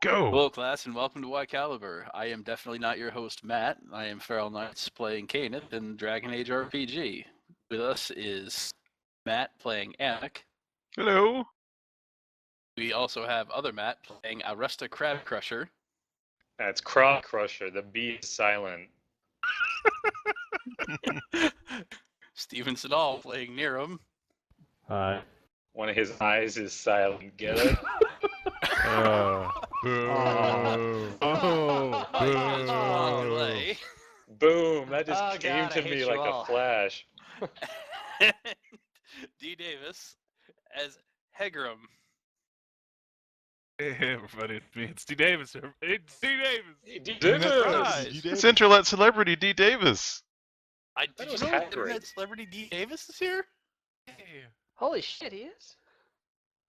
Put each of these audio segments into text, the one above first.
Go! Hello, class, and welcome to Y Caliber. I am definitely not your host, Matt. I am FeralKnights playing Kenneth in Dragon Age RPG. With us is Matt playing Anik. Hello! We also have other Matt playing Aresta Crab Crusher. That's Crop Crusher. The B is silent. Steven Siddall playing Niram. Hi. One of his eyes is silent. Get it? Wrong delay. Boom! That just Oh, came God, to I hate me you like all. a flash. And ddavis as Hegram. Hey everybody, it's me. It's ddavis. It's ddavis. Hey, D. It's Internet celebrity ddavis. Did That you was know Hagrid. Internet celebrity ddavis is here? Hey. Holy shit, he is?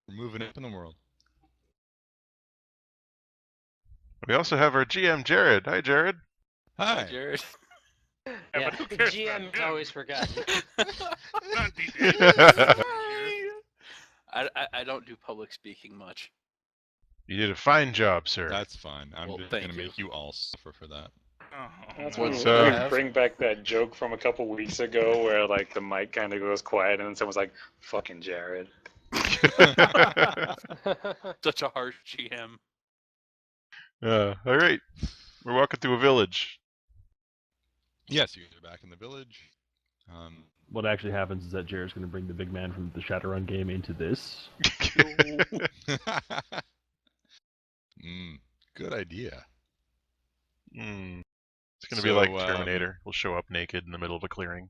We're moving up in the world. We also have our GM, Jared. Hi, Jared. Hi, Hi. Jared. Yeah, Yeah, but who cares GM about is him? always forgotten. Not ddavis. I don't do public speaking much. You did a fine job, sir. That's fine. I'm Well, just thank gonna you. make you all suffer for that. Oh, That's no. when What's we up? bring back that joke from a couple weeks ago where like the mic kind of goes quiet and then someone's like, "Fucking Jared." Such a harsh GM. All right. We're walking through a village. Yes, you guys are back in the village. What actually happens is that Jared's going to bring the big man from the Shadowrun game into this. Good idea. It's going to be So, like Terminator. We'll show up naked in the middle of a clearing.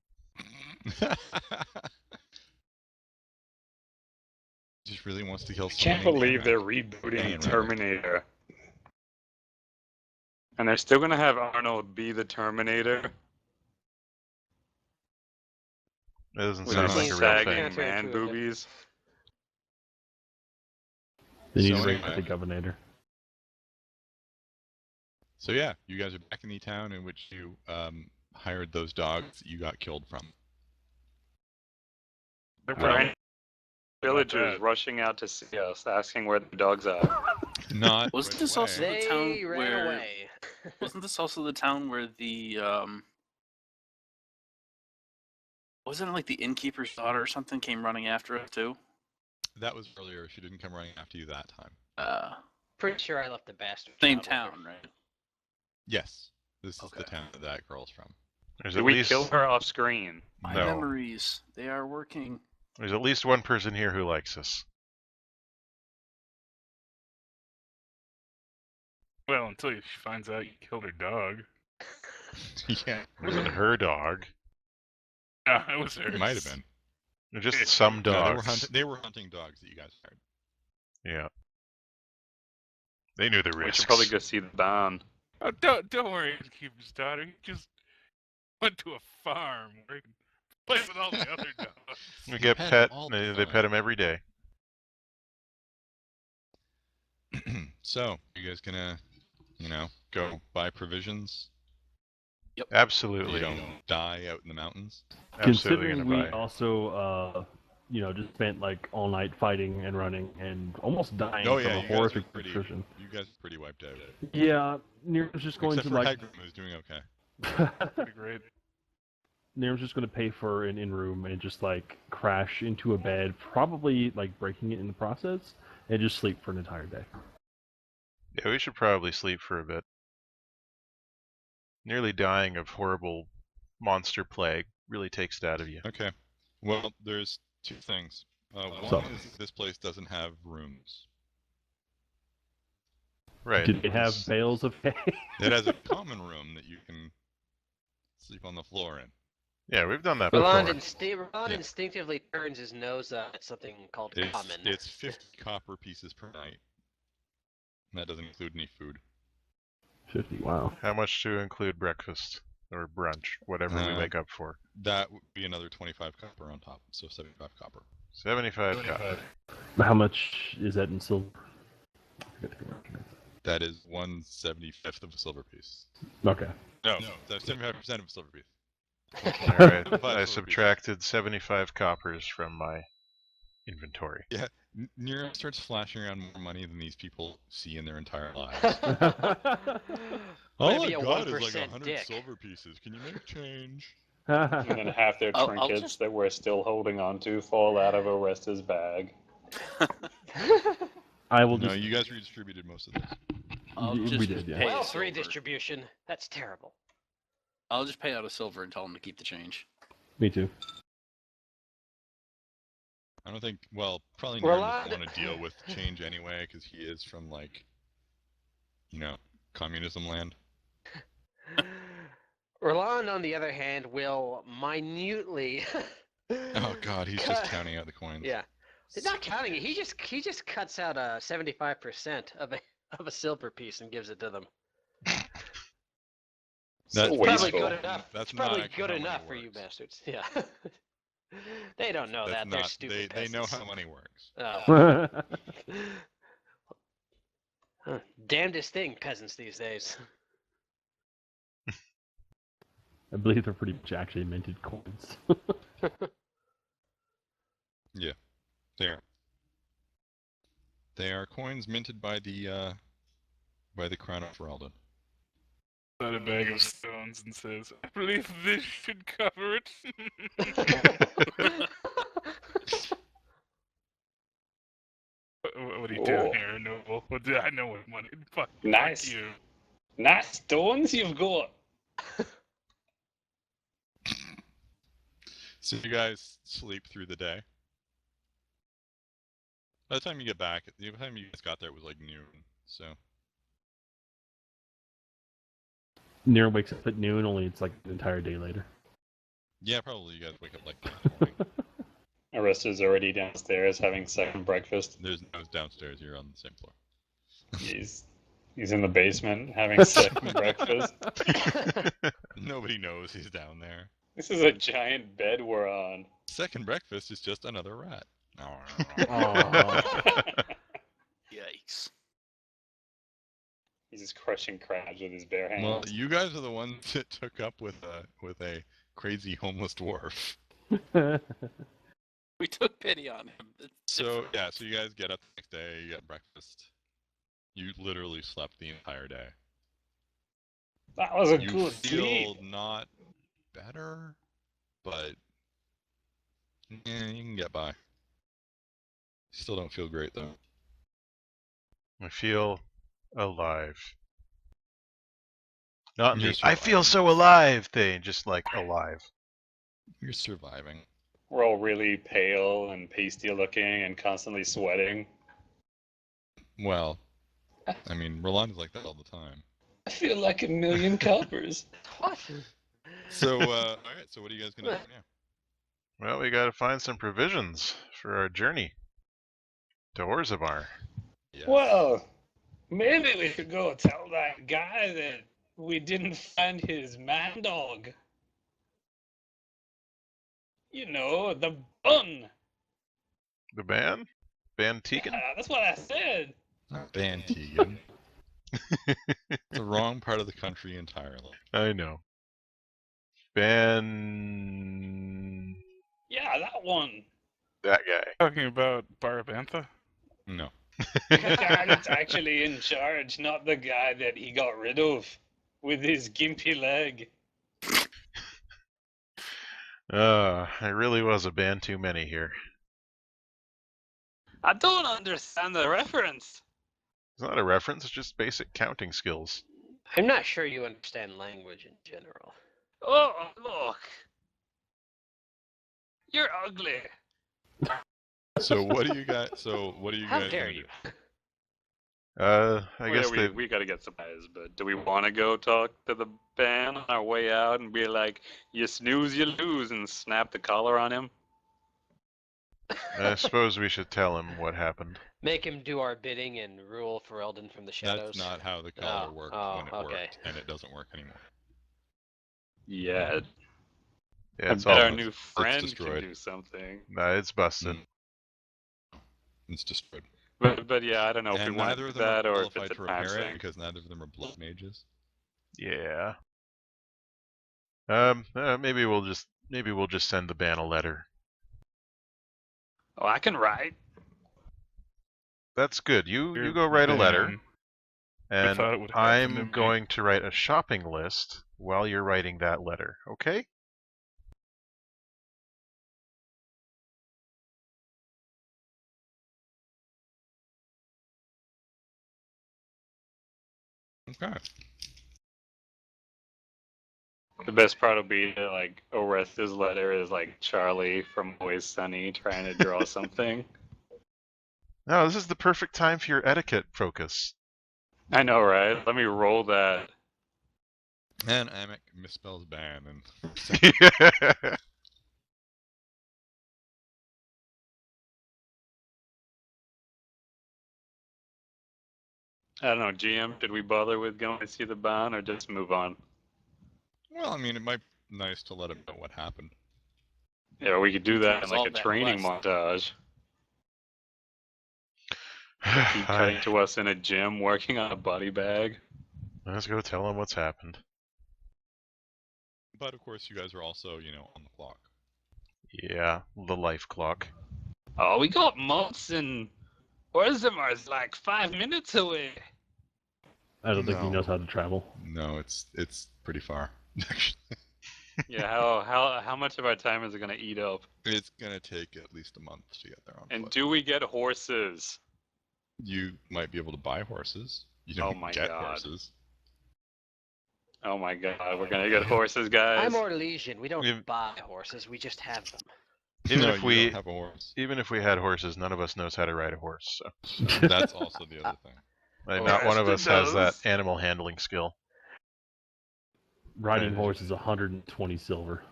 Just really wants to kill I can't someone. believe they're Bang rebooting it, Terminator. And they're still gonna have Arnold be the Terminator That doesn't with sound his like a real sagging thing. man boobies. They need So to bring anyway. back the Governor. So yeah, you guys are back in the town in which you hired those dogs that you got killed from. They're Right. probably Villagers that. rushing out to see us, asking where the dogs are. Not Wasn't right this away. also- The town They ran where- away. Wasn't this also the town where the wasn't it like the innkeeper's daughter or something came running after us too? That was earlier. She didn't come running after you that time. Pretty sure I left the bastard. Same child with town, her. right? Yes, this is Okay. the town that girl's from. There's Did at we least kill her off screen? My No. memories, they are working. there's at least one person here who likes us. Well, until she finds out you killed her dog. Yeah, It wasn't her dog. No, it was hers. it might have been. They're just some No, dogs. they were hunting dogs that you guys hired. Yeah. They knew the We risks. should probably go see the barn. Oh, don't worry, innkeeper's daughter. He just went to a farm where he can play with all the other dogs. We get Pet pet. all the They time. pet him every day. So, you guys gonna, go buy provisions? Absolutely. You don't die out in the mountains? Absolutely Considering gonna we buy. also, just spent like all night fighting and running and almost dying Oh from yeah, a you guys are horrific pretty. nutrition. You guys are pretty wiped out. Yeah, Niram's just going Except to for like. Hagram, who's doing okay. Pretty great. Niram's just going to pay for an in-room and just like crash into a bed, probably like breaking it in the process, and just sleep for an entire day. Yeah, we should probably sleep for a bit. Nearly dying of horrible monster plague really takes it out of you. Okay. Well, there's two things. One So- is this place doesn't have rooms. Right. Did they have it's- bales of hay? It has a common room that you can sleep on the floor in. Yeah, we've done that Roland, before. Roland Yeah. instinctively turns his nose at something called It's, common. it's 50 copper pieces per night. And that doesn't include any food. 50, wow. How much to include breakfast or brunch, whatever we make up for? That would be another 25 copper on top, so 75 copper. 75 copper. How much is that in silver? I forget to mention That is 1/75th of a silver piece. it. Okay. No, that's 75% of a silver piece. Alright, Five I silver subtracted 75 coppers from my inventory. Yeah, Nero starts flashing around more money than these people see in their entire lives. All Gonna be I've a got is like 1% 100 dick. silver pieces. Can you make change? And then half their I'll trinkets just- that we're still holding on to fall out of Oresta's bag. I will No, just. you guys redistributed most of this. I'll We just did, yeah. pay a Wealth silver. redistribution. That's terrible. I'll just pay out a silver and tell him to keep the change. Me too. I don't think. Well, probably We're Nero allowed- doesn't want to deal with change anyway, because he is from like, you know, communism land. Roland, on the other hand, will minutely. Oh God, he's just counting out the coins. Yeah, not counting it. He just cuts out 75% of a silver piece and gives it to them. That's So Probably wasteful. good enough. That's It's not probably actually good how money enough for you works. bastards. Yeah. They don't know That's that. They're not. stupid. They know peasants. how money works. Oh. Huh. Damnedest thing, peasants these days. I believe they're pretty much actually minted coins. There. They are coins minted by the crown of Ferelden. Out a bag of stones and says, "I believe this should cover it." What are you doing Oh. here, Noble? What did I know what money? Fuck Nice. you. Nice stones you've got. So you guys sleep through the day. By the time you get back, the time you guys got there was like noon. So Nero wakes up at noon, only it's like an entire day later. yeah, probably you guys wake up like in the morning. Oresta's already downstairs having second breakfast. There's no downstairs. You're on the same floor. He's in the basement having second breakfast. Nobody knows he's down there. This is a giant bed we're on. Second breakfast is just another rat. Yikes. He's just crushing crabs with his bare hands. Well, you guys are the ones that took up with a crazy homeless dwarf. We took pity on him. It's So different. yeah, so you guys get up the next day, you get breakfast. You literally slept the entire day. That was a You good feel sleep. not better, but you can get by. Still don't feel great though. I feel alive. Not You're the I feel surviving. so alive thing, just like alive. You're surviving. We're all really pale and pasty looking and constantly sweating. Well, I mean, Rolando's like that all the time. I feel like a million coppers. What? So, alright, so what are you guys gonna do now? Well, we gotta find some provisions for our journey to Orzavar. Yes. Well, maybe we could go tell that guy that we didn't find his man dog. You know, the bun. The ban? Ban Tegan? Yeah, that's what I said. Not Van Tegan. The wrong part of the country entirely. I know. Ban... Yeah, that one. that guy. Talking about Barabantha? No. The guy that's actually in charge, not the guy that he got rid of with his gimpy leg. It really was a ban too many here. I don't understand the reference. It's not a reference, it's just basic counting skills. I'm not sure you understand language in general. Oh, look. You're ugly. So what do you guys? How dare gonna you? do? I guess they... we gotta get supplies, but do we want to go talk to the band on our way out and be like, you snooze, you lose, and snap the collar on him? I suppose we should tell him what happened. Make him do our bidding and rule Ferelden from the shadows. That's not how the collar Oh, worked oh, when it okay. worked, and it doesn't work anymore. Yeah, Yeah, I it's bet all... our new friend can destroyed. do something. Nah, it's busted. It's destroyed. But yeah, I don't know if we And want neither to of do them that are or if qualified it's to a time repair it thing. because neither of them are blood mages. Yeah. Maybe we'll just send the ban a letter. Oh, I can write. That's good. You You're go write a letter, banned. and thought it would happen to I'm me. going to write a shopping list while you're writing that letter. Okay? Okay. The best part will be that, like, Orest's letter is like Charlie from Always Sunny trying to draw something. No, this is the perfect time for your etiquette focus. I know, right? Let me roll that. And Amic misspells ban and I don't know, GM, did we bother with going to see the ban or just move on? well, I mean, it might be nice to let him know what happened. Yeah, we could do that in like Resolve a that training quest. montage. Keep cutting to us in a gym working on a body bag. Let's go tell him what's happened. But of course, you guys are also, you know, on the clock. Yeah, the life clock. Oh, we got months and Orzamar's like 5 minutes away. I don't think he No. knows how to travel. No, it's pretty far. Actually, Yeah, how much of our time is it gonna eat up? it's gonna take at least a month to get there on And foot. do we get horses? You might be able to buy horses. You Oh don't my get God. horses. Oh my god, we're gonna get horses, guys. I'm Orlesian. We don't You- buy horses. We just have them. Even no, if you we don't have a horse. even if we had horses, none of us knows how to ride a horse. So That's also the other thing. like, Oh, not one of Ashton us has that does. animal handling skill. Riding Uh, horse is 120 silver.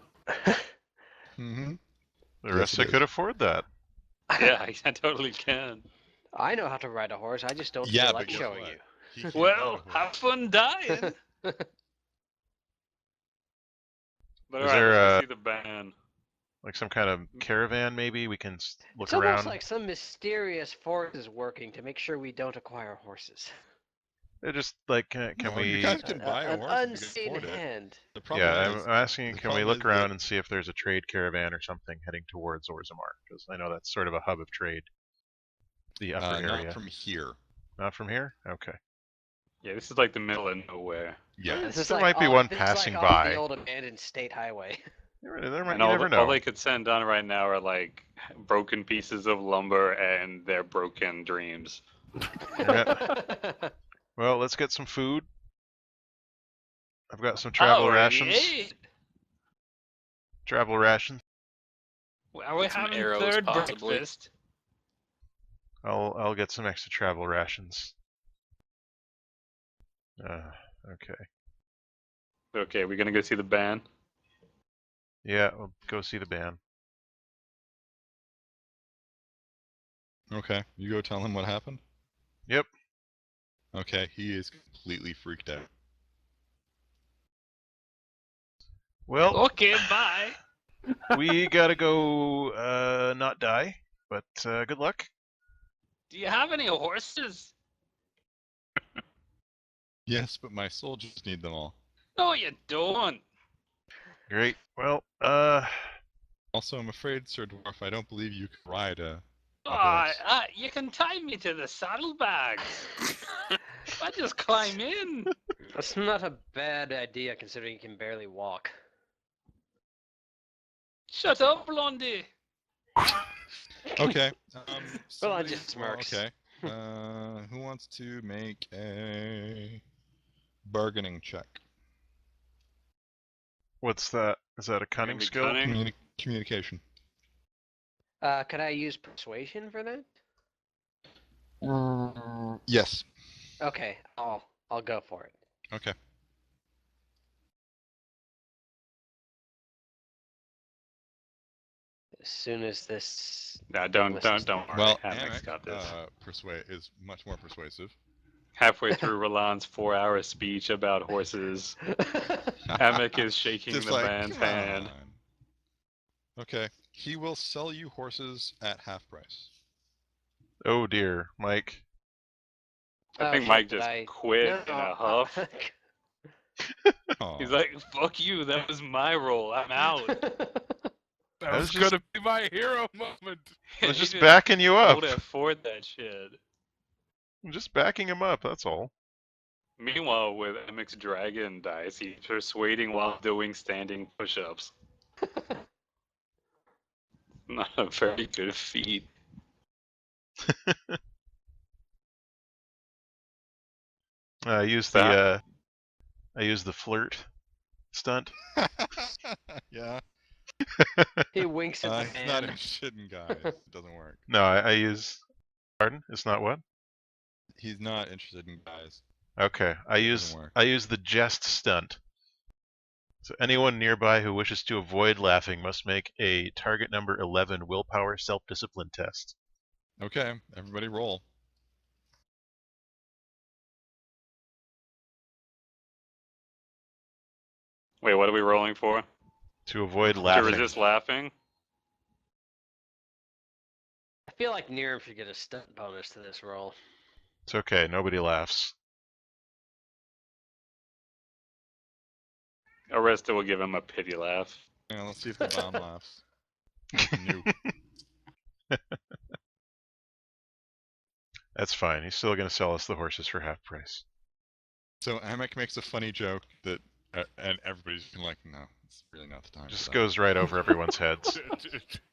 Mm-hmm. The Yes, rest it I could is. afford that. Yeah, I totally can. I know how to ride a horse. I just don't Yeah, feel but like guess showing what? you. He can't Well, ride a horse. have fun dying. But Is alright, there, let's go see the band. Like some kind of caravan, maybe we can look It's around. almost like some mysterious force is working to make sure we don't acquire horses. They're just like, can No, we? you guys can buy a An horse if you can unseen afford it. hand. The problem Yeah, is, I'm asking, the can we problem look is around that- and see if there's a trade caravan or something heading towards Orzammar? Because I know that's sort of a hub of trade. The upper area. not from here. Not from here? Okay. Yeah, this is like the middle of nowhere. Yeah. This is There like might be off- one this is passing like off by. the old abandoned state highway. There might, And you all, never all know. they could send on right now are like broken pieces of lumber and their broken dreams. Well, let's get some food. I've got some travel rations. Alright. Travel rations. Are we Get some having arrows, third possibly. breakfast? I'll get some extra travel rations. Okay. Okay, we're gonna go see the band. Yeah, we'll go see the band. Okay, you go tell him what happened. Yep. Okay, he is completely freaked out. Well, Okay, bye. we gotta go not die, but good luck. Do you have any horses? Yes, but my soldiers need them all. No, you don't. Great. Well, Also, I'm afraid, Sir Dwarf, I don't believe you can ride a Ah, horse. you can tie me to the saddlebags. I just climb in. That's not a bad idea considering you can barely walk. Shut up, Blondie. Okay. Well, I somebody- just smirks. Okay. Who wants to make a bargaining check? what's that? Is that a cunning be skill? cunning? Communication. Could I use persuasion for that? Yes. Okay, I'll go for it. Okay. As soon as this. No, don't worry. Well, Hammock's Amic, got this. persuade is much more persuasive. Halfway through Roland's 4-hour speech about horses, Hammock is shaking Just the like, man's "Come hand. on." Okay. He will sell you horses at half price. Oh dear, Mike. I think shit, Mike did just I- quit No, in a huff. Aw. He's like, "Fuck you, that was my role. I'm out." That I was was just- gonna be my hero moment. I was You just backing you up. Hold afford that shit. I'm just backing him up, that's all. Meanwhile, with MX Dragon dice, he's persuading while doing standing push-ups. Not a very good feat. I use That- the flirt stunt. Yeah. He winks at the He's not man. interested in guys. It doesn't work. No, I use. Pardon? It's not what? He's not interested in guys. Okay, I doesn't work. use the jest stunt. So anyone nearby who wishes to avoid laughing must make a target number 11 willpower self-discipline test. Okay, everybody roll. Wait, what are we rolling for? To avoid To laughing. resist laughing? I feel like Niram should get a stunt bonus to this roll. It's okay, nobody laughs. Arresta will give him a pity laugh. Yeah, let's see if the bomb laughs. Nope. That's fine. He's still going to sell us the horses for half price. So Amek makes a funny joke that, and everybody's like, no, it's really not the time. Just for that. goes right over everyone's heads.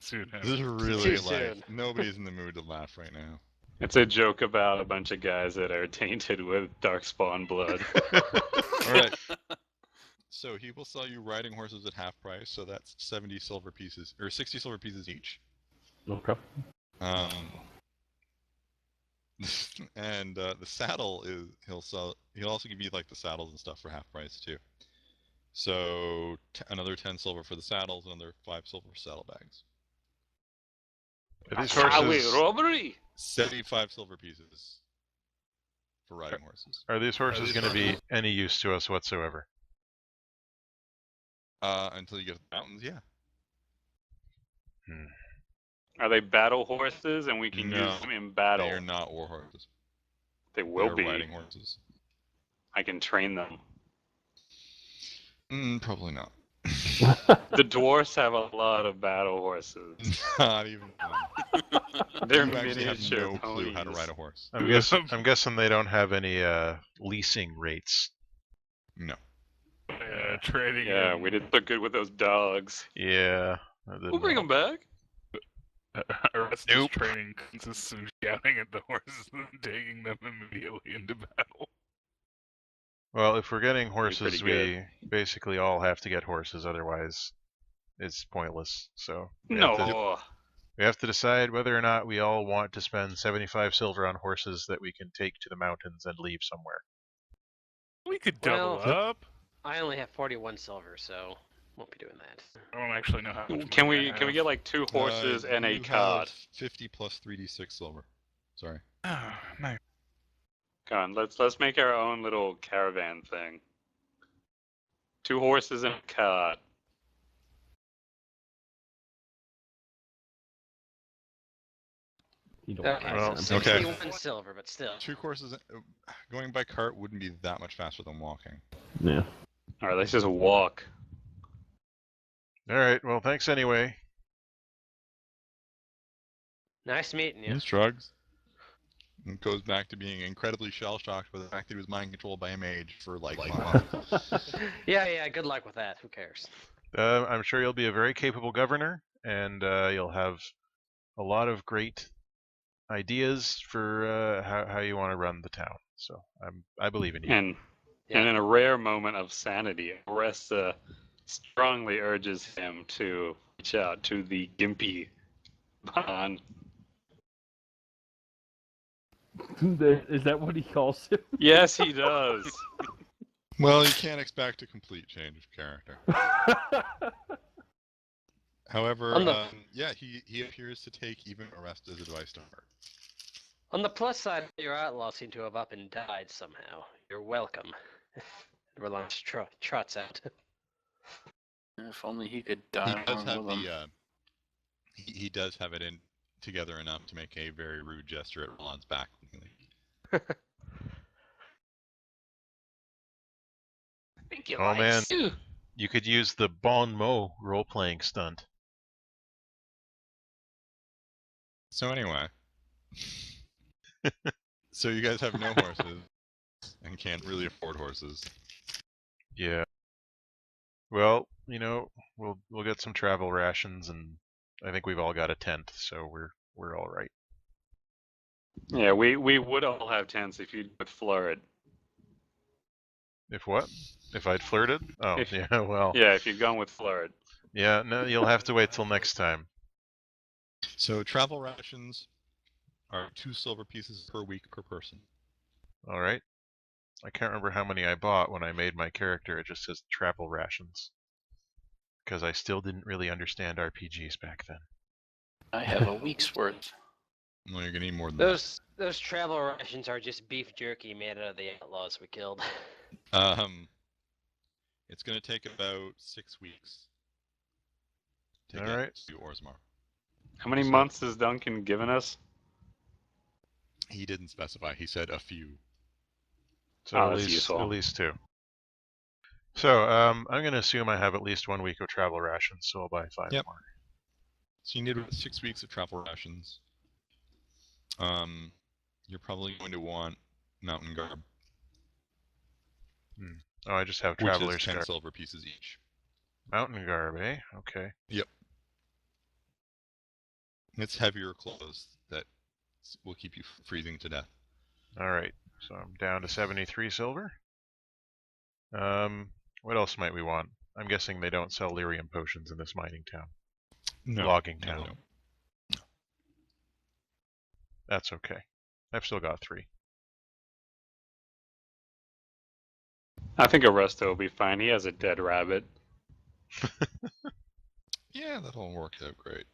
Soon This is really Too like soon. nobody's in the mood to laugh right now. It's a joke about a bunch of guys that are tainted with darkspawn blood. All right. So he will sell you riding horses at half price. So that's 70 silver pieces or 60 silver pieces each. Okay. And the saddle is he'll also give you like the saddles and stuff for half price too. So another 10 silver for the saddles, another 5 silver for saddlebags. Are these Highway horses? robbery! 75 silver pieces for riding horses. Are these horses going to be any use to us whatsoever? Until you get to the mountains, yeah. Are they battle horses and we can No, use them in battle? They are not war horses. They They will are be. riding horses. I can train them. Probably not. The dwarfs have a lot of battle horses. Not even one. They're You actually have miniature no clue how to ponies. ride a horse. I'm guessing they don't have any leasing rates. No. Trading. Yeah, in- we did look good with those dogs. Yeah. We'll bring them back. Arresta's Nope. training consists of shouting at the horses and taking them immediately into battle. Well, if we're getting pretty horses, good. we basically all have to get horses. Otherwise, it's pointless. So we have to- No. we have to decide whether or not we all want to spend 75 silver on horses that we can take to the mountains and leave somewhere. We could double Well- up. I only have 41 silver, so won't be doing that. I don't actually know how much Can money we I can we have. get like 2 horses and a you cart? have 50 plus 3d6 silver. Sorry. Oh, nice. Come on, let's make our own little caravan thing. 2 horses and a cart. You don't Okay, Well, so okay. 61 silver, but still. 2 courses. Going by cart wouldn't be that much faster than walking. Yeah. All right, let's just walk. All right. Well, thanks anyway. Nice meeting you. He shrugs. And goes back to being incredibly shell-shocked by the fact that he was mind controlled by a mage for like months. Yeah, good luck with that. Who cares? I'm sure you'll be a very capable governor, and you'll have a lot of great ideas for how you want to run the town. So I believe in you. And Yeah. and in a rare moment of sanity, Arresta strongly urges him to reach out to the Gimpy pond. Is that what he calls him? Yes, he does. Well, you can't expect a complete change of character. However, On the- yeah, he appears to take even Arresta's advice to heart. On the plus side, your outlaw seem to have up and died somehow. You're welcome. Relance trots out. If only he could He die does along have with him. the he does have it in together enough to make a very rude gesture at Roland's back. I think you Oh, man. you. You could use the bon mot role-playing stunt. So anyway, so you guys have no horses and can't really afford horses. Yeah. Well, we'll get some travel rations, and I think we've all got a tent, so we're all right. Yeah, we would all have tents if you'd flirt. If what? If I'd flirted? Oh, If- yeah. Well, Yeah, if you'd gone with flirt. yeah. No, you'll have to wait till next time. So travel rations are 2 silver pieces per week per person. All right. I can't remember how many I bought when I made my character. It just says travel rations. Because I still didn't really understand RPGs back then. I have a week's worth. Well, you're gonna need more than Those travel rations are just beef jerky made out of the outlaws we killed. that. It's gonna take about 6 weeks to All get right. to Orzammar. How many So- months has Duncan given us? He didn't specify. He said a few. So Oh, at that's least useful. at least 2. So I'm gonna assume I have at least 1 week of travel rations, so I'll buy 5 Yep. more. So you need about 6 weeks of travel rations. You're probably going to want mountain garb, Oh, I just have which is traveler's 10 garb. silver pieces each. Mountain garb, eh? Okay. It's heavier clothes that will keep you freezing to death. All right. So I'm down to 73 silver. What else might we want? I'm guessing they don't sell lyrium potions in this mining town. No, Logging no, town. no. That's okay. I've still got 3. I think Arresto will be fine. He has a dead rabbit. Yeah, that all worked out great.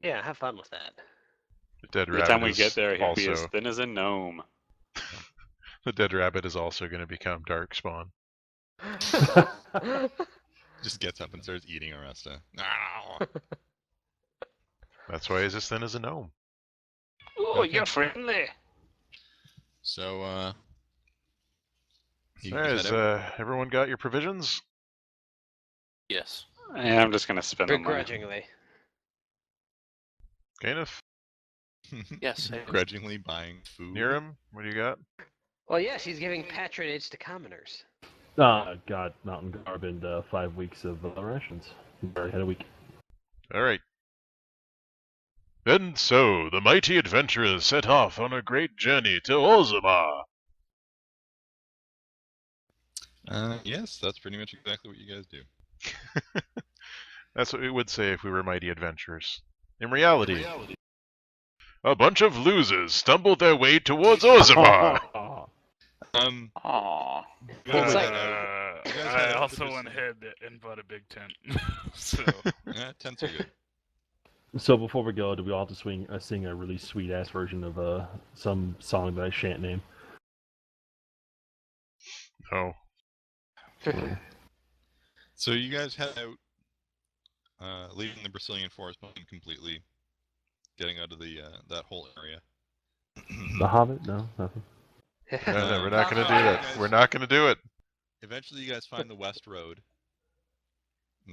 Yeah, have fun with that. The dead By the rabbit time we is get there, he'll be as also thin as a gnome. the dead rabbit is also going to become darkspawn. Just gets up and starts eating Aresta. That's why he's as thin as a gnome. Oh, Okay. you're friendly. So, you Alright, guys has head out? everyone got your provisions? Yes. Yeah, I'm just gonna spend the money. Begrudgingly. Gainif? Yes. I- Grudgingly buying food. Niram? What do you got? Well, yes, he's giving patronage to commoners. Got mountain garb and 5 weeks of rations. We already had a week. Alright. And so, the mighty adventurers set off on a great journey to Orzammar. Yes, that's pretty much exactly what you guys do. That's what we would say if we were mighty adventurers. In reality, a bunch of losers stumbled their way towards Orzammar. Aww. It's like- You guys I had a also bit of went some- ahead and bought a big tent. So Yeah, tents are good. So before we go, do we all have to sing a really sweet ass version of some song that I shan't name? Oh, So you guys head out, leaving the Brazilian forest behind completely, getting out of the that whole area. The Hobbit? No, nothing. no, we're not going to do that. We're not going to do it. Eventually, you guys find the West Road,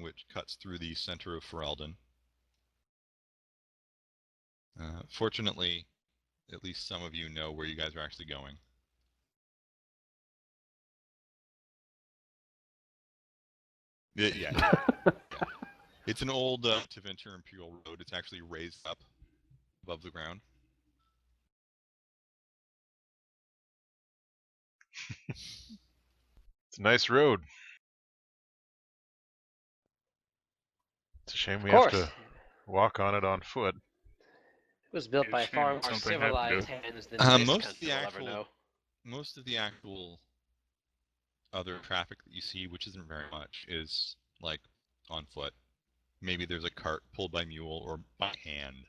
which cuts through the center of Ferelden. Fortunately, at least some of you know where you guys are actually going. Yeah. It's an old Tevinter Imperial Road. It's actually raised up above the ground. It's a nice road. It's a shame we Of have course. to walk on it on foot. It was built Yeah, by shame far more something civilized happened hands than Uh, this most of country the will ever actual- know. Most of the actual other traffic that you see, which isn't very much, is like on foot. Maybe there's a cart pulled by mule or by hand.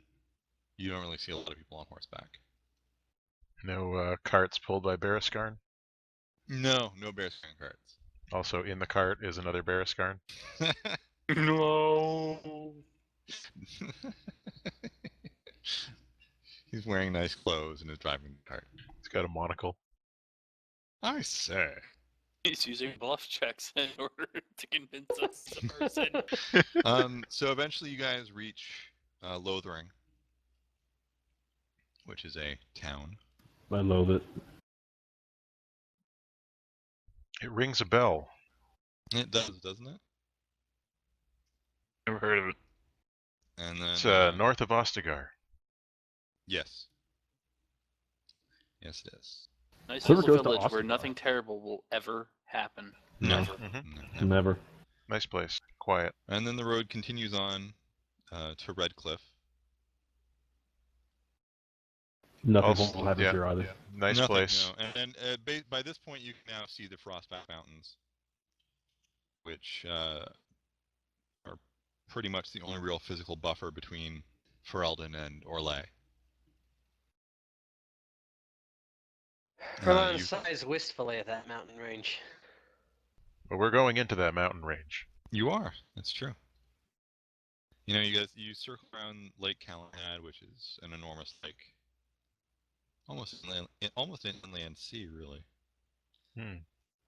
You don't really see a lot of people on horseback. No carts pulled by Berescarn. No bearskin carts. Also, in the cart is another Berescarn. No. He's wearing nice clothes and is driving the cart. He's got a monocle. I say. He's using bluff checks in order to convince us to person. So eventually you guys reach Lothering, which is a town. I loathe it. It rings a bell. It does, doesn't it? Never heard of it. And then It's north of Ostagar. yes, yes, it is. Nice Whoever little goes to village where Ostagar. nothing terrible will ever happen. No, Ever. Mhm. no. Never. Nice place. Quiet. And then the road continues on to Redcliffe. Nothing Also- will happen yeah. here either. Nice Nothing, place. No. And by this point, you can now see the Frostback Mountains, which are pretty much the only real physical buffer between Ferelden and Orlais. Ferelden you- sighs wistfully at that mountain range. But we're going into that mountain range. You are. That's true. You know, you circle around Lake Callahan, which is an enormous lake. Almost an inland sea, really. Hmm.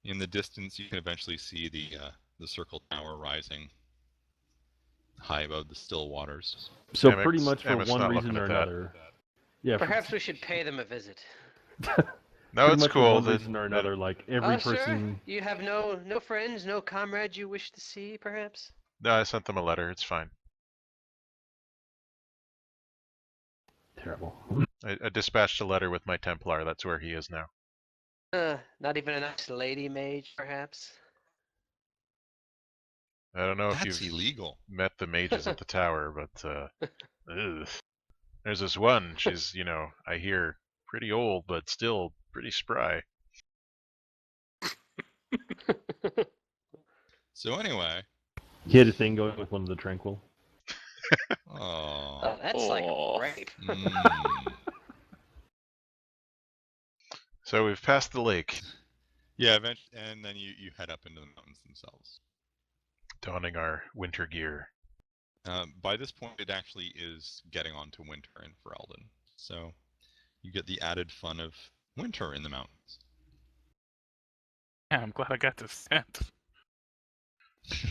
In the distance, you can eventually see the circle tower rising high above the still waters. So Emmett's- pretty much for Emmett's one not reason looking or at that. another. Yeah. Perhaps we should pay them a visit. No, pretty it's much cool. For one that- reason or another, like every Oh, sure. person. You have no friends, no comrades you wish to see, perhaps? No, I sent them a letter. It's fine. Terrible. I dispatched a letter with my Templar. That's where he is now. Not even a nice lady mage, perhaps? I don't know if That's you've illegal. met the mages at the tower, but ugh. There's this one. She's, I hear pretty old, but still pretty spry. So anyway, He had a thing going with one of the Tranquil. oh, That's Aw. like rape. So we've passed the lake, yeah. Eventually, and then you head up into the mountains themselves. donning our winter gear. By this point, it actually is getting on to winter in Ferelden, so you get the added fun of winter in the mountains. Yeah, I'm glad I got this scent.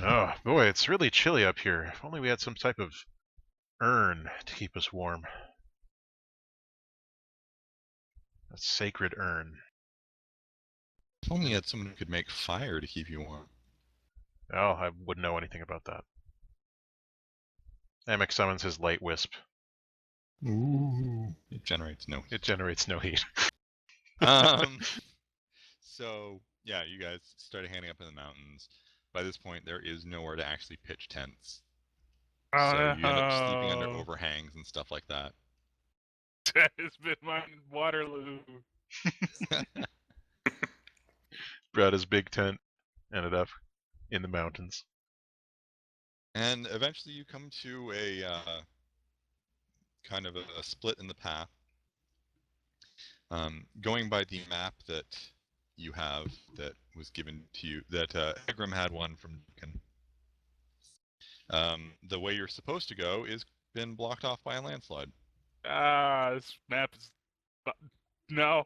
Oh boy, it's really chilly up here. If only we had some type of urn to keep us warm. A sacred urn. If only you had someone who could make fire to keep you warm. Oh, I wouldn't know anything about that. Emic summons his light wisp. Ooh. It generates no. It generates no heat. So yeah, you guys started handing up in the mountains. By this point, there is nowhere to actually pitch tents, so you end up sleeping under Oh, overhangs and stuff like that. that has been my Waterloo. Brought his big tent, ended up in the mountains. And eventually, you come to a kind of a split in the path. Going by the map that you have that was given to you, that Egram had one from Duncan. The way you're supposed to go is been blocked off by a landslide. This map is. No,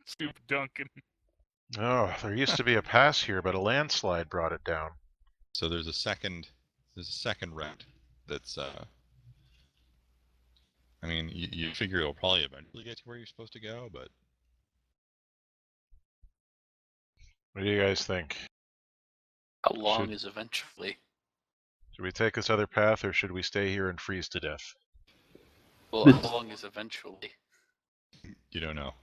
stupid Duncan. Oh, there used to be a pass here, but a landslide brought it down. So there's a second route that's I mean, you figure it'll probably eventually get to where you're supposed to go, but What do you guys think? How long Should- is eventually? Should we take this other path, or should we stay here and freeze to death? Well, This- how long is eventually? you don't know.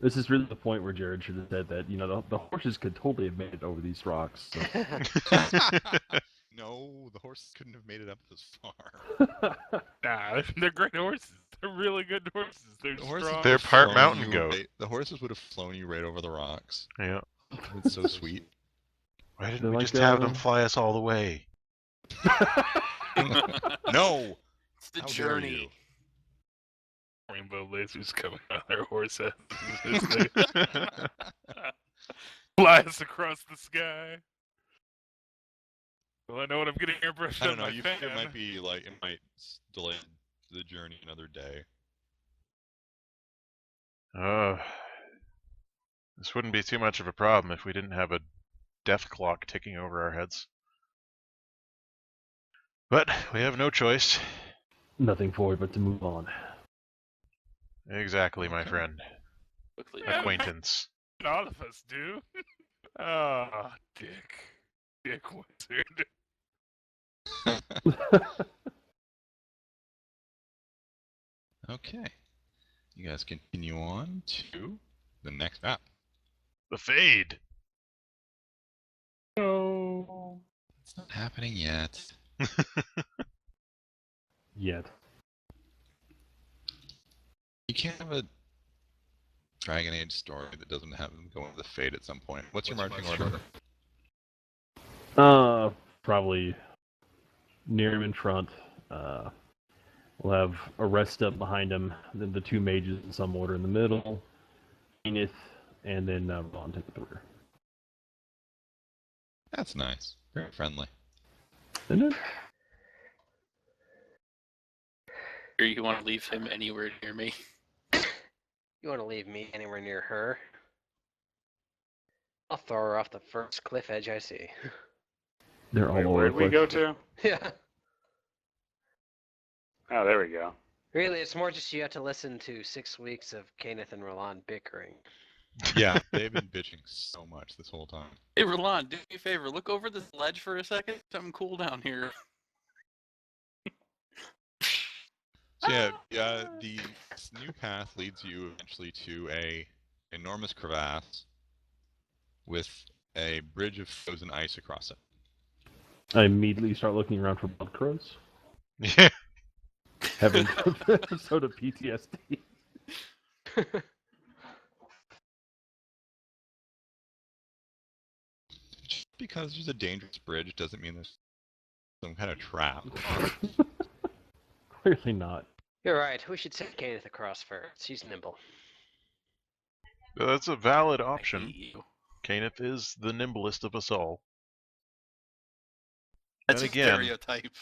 This is really the point where Jared should have said that, the horses could totally have made it over these rocks. So. No, the horses couldn't have made it up this far. Nah, they're great horses. They're really good horses. They're The horses strong. They're would have part flown mountain you goat. right- The horses would have flown you right over the rocks. Yeah. It's so sweet. Why didn't They're we like, just have them fly us all the way? No! It's the How dare journey. you. Rainbow lasers coming out of their horse heads. as they fly us across the sky. Well, I know what I'm getting airbrushed I don't on know. my You fan. it might be like it might delay the journey another day. This wouldn't be too much of a problem if we didn't have a death clock ticking over our heads. But we have no choice. nothing for it but to move on. Exactly, my friend. Quickly. Yeah. Acquaintance. All of us do. Oh, Dick Wizard. Okay. You guys continue on to the next map. The Fade. No. It's not happening yet. Yet. You can't have a Dragon Age story that doesn't have them go into the Fade at some point. What's your marching order? Probably near him in front. We'll have a rest up behind him, then the two mages in some order in the middle, Enith, and then Ron take the rear. That's nice. Very friendly. Isn't it? Or you want to leave him anywhere near me? You want to leave me anywhere near her? I'll throw her off the first cliff edge I see. They're all Wait, over where'd the we place. go to? Yeah. Oh, there we go. Really, it's more just you have to listen to 6 weeks of Kenneth and Roland bickering. Yeah, they've been bitching so much this whole time. Hey, Roland, do me a favor. Look over this ledge for a second. Something cool down here. So yeah, the new path leads you eventually to a enormous crevasse with a bridge of frozen ice across it. I immediately start looking around for blood crows. Yeah. Having an episode of PTSD. Just because there's a dangerous bridge doesn't mean there's some kind of trap. Clearly not. You're right. We should send Kenneth across first. He's nimble. That's a valid I option. hate you. Kenneth is the nimblest of us all. That's Then a again, stereotype.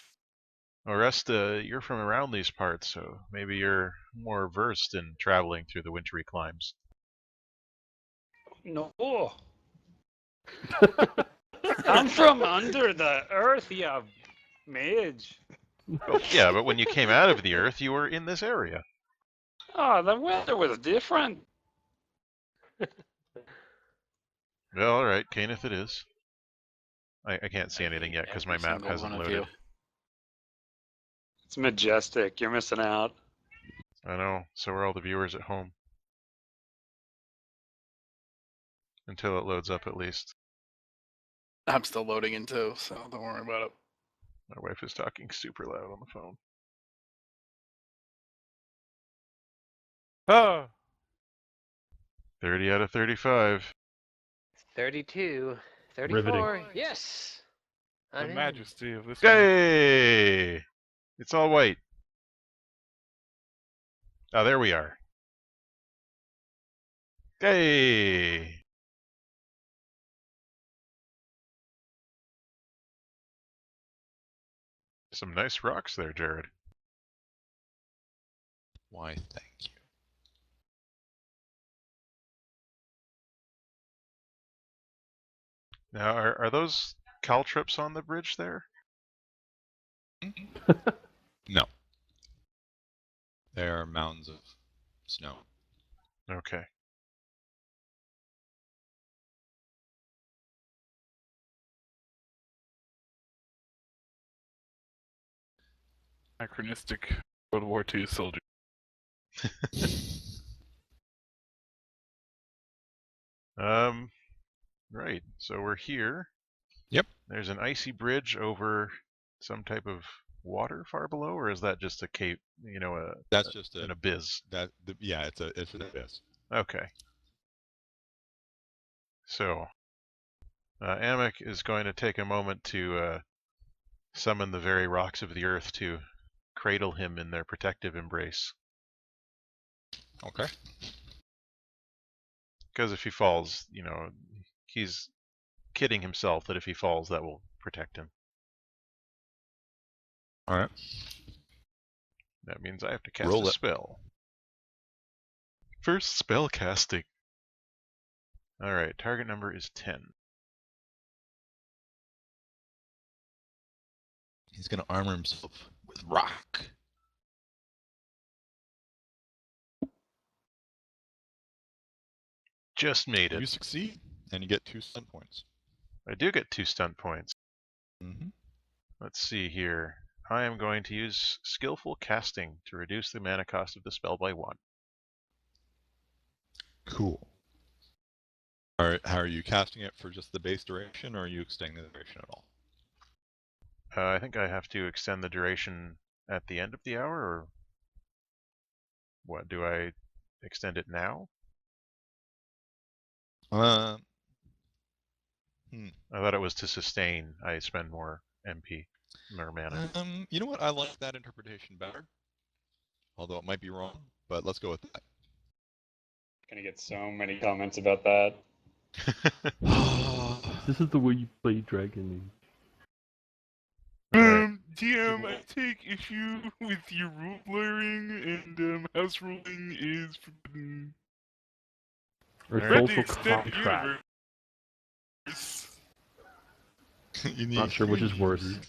Oresta, you're from around these parts, so maybe you're more versed in traveling through the wintry climes. No. I'm from under the earth, you mage. Well, yeah, but when you came out of the Earth, you were in this area. Oh, the weather was different. Well, all right, Kenneth it is. I can't see anything yet because my Every map single hasn't one of loaded. you. It's majestic. You're missing out. I know, so are all the viewers at home. Until it loads up, at least. I'm still loading in too, so don't worry about it. My wife is talking super loud on the phone. Oh. 30 out of 35. 32. 34. Riveting. Yes! The I'm in. majesty of this. Yay! It's all white. Oh, there we are. Yay! Some nice rocks there, Jared. Why, thank you. Now, are those caltrips on the bridge there? No. There are mounds of snow. Okay. Anachronistic World War II soldier. Right. So we're here. Yep. There's an icy bridge over some type of water far below, or is that just a cave? You know, That's just an abyss. Yeah, it's an abyss. Okay. So, Amek is going to take a moment to summon the very rocks of the earth to cradle him in their protective embrace. Okay. Because if he falls, you know, he's kidding himself that if he falls, that will protect him. All right. That means I have to cast Roll a it. spell. First spell casting. Alright, target number is 10. He's gonna armor himself with rock. Just made You it. succeed, and you get 2 stunt points. I do get 2 stunt points. Mm-hmm. Let's see here. I am going to use Skillful Casting to reduce the mana cost of the spell by 1. Cool. How are you casting it for just the base duration, or are you extending the duration at all? I think I have to extend the duration at the end of the hour, or what? Do I extend it now? Hmm. I thought it was to sustain. I spend more MP or mana. You know what? I like that interpretation better. Although it might be wrong, but let's go with that. Gonna get so many comments about that. This is the way you play Dragon Alright. DM, I take issue with your rule blurring, and house ruling is forbidden. or Alright. The social extended contract. universe. You need Not sure which is worse. you-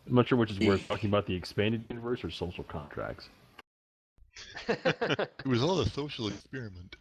I'm not sure which is worse, talking about the expanded universe or social contracts. It was all a social experiment.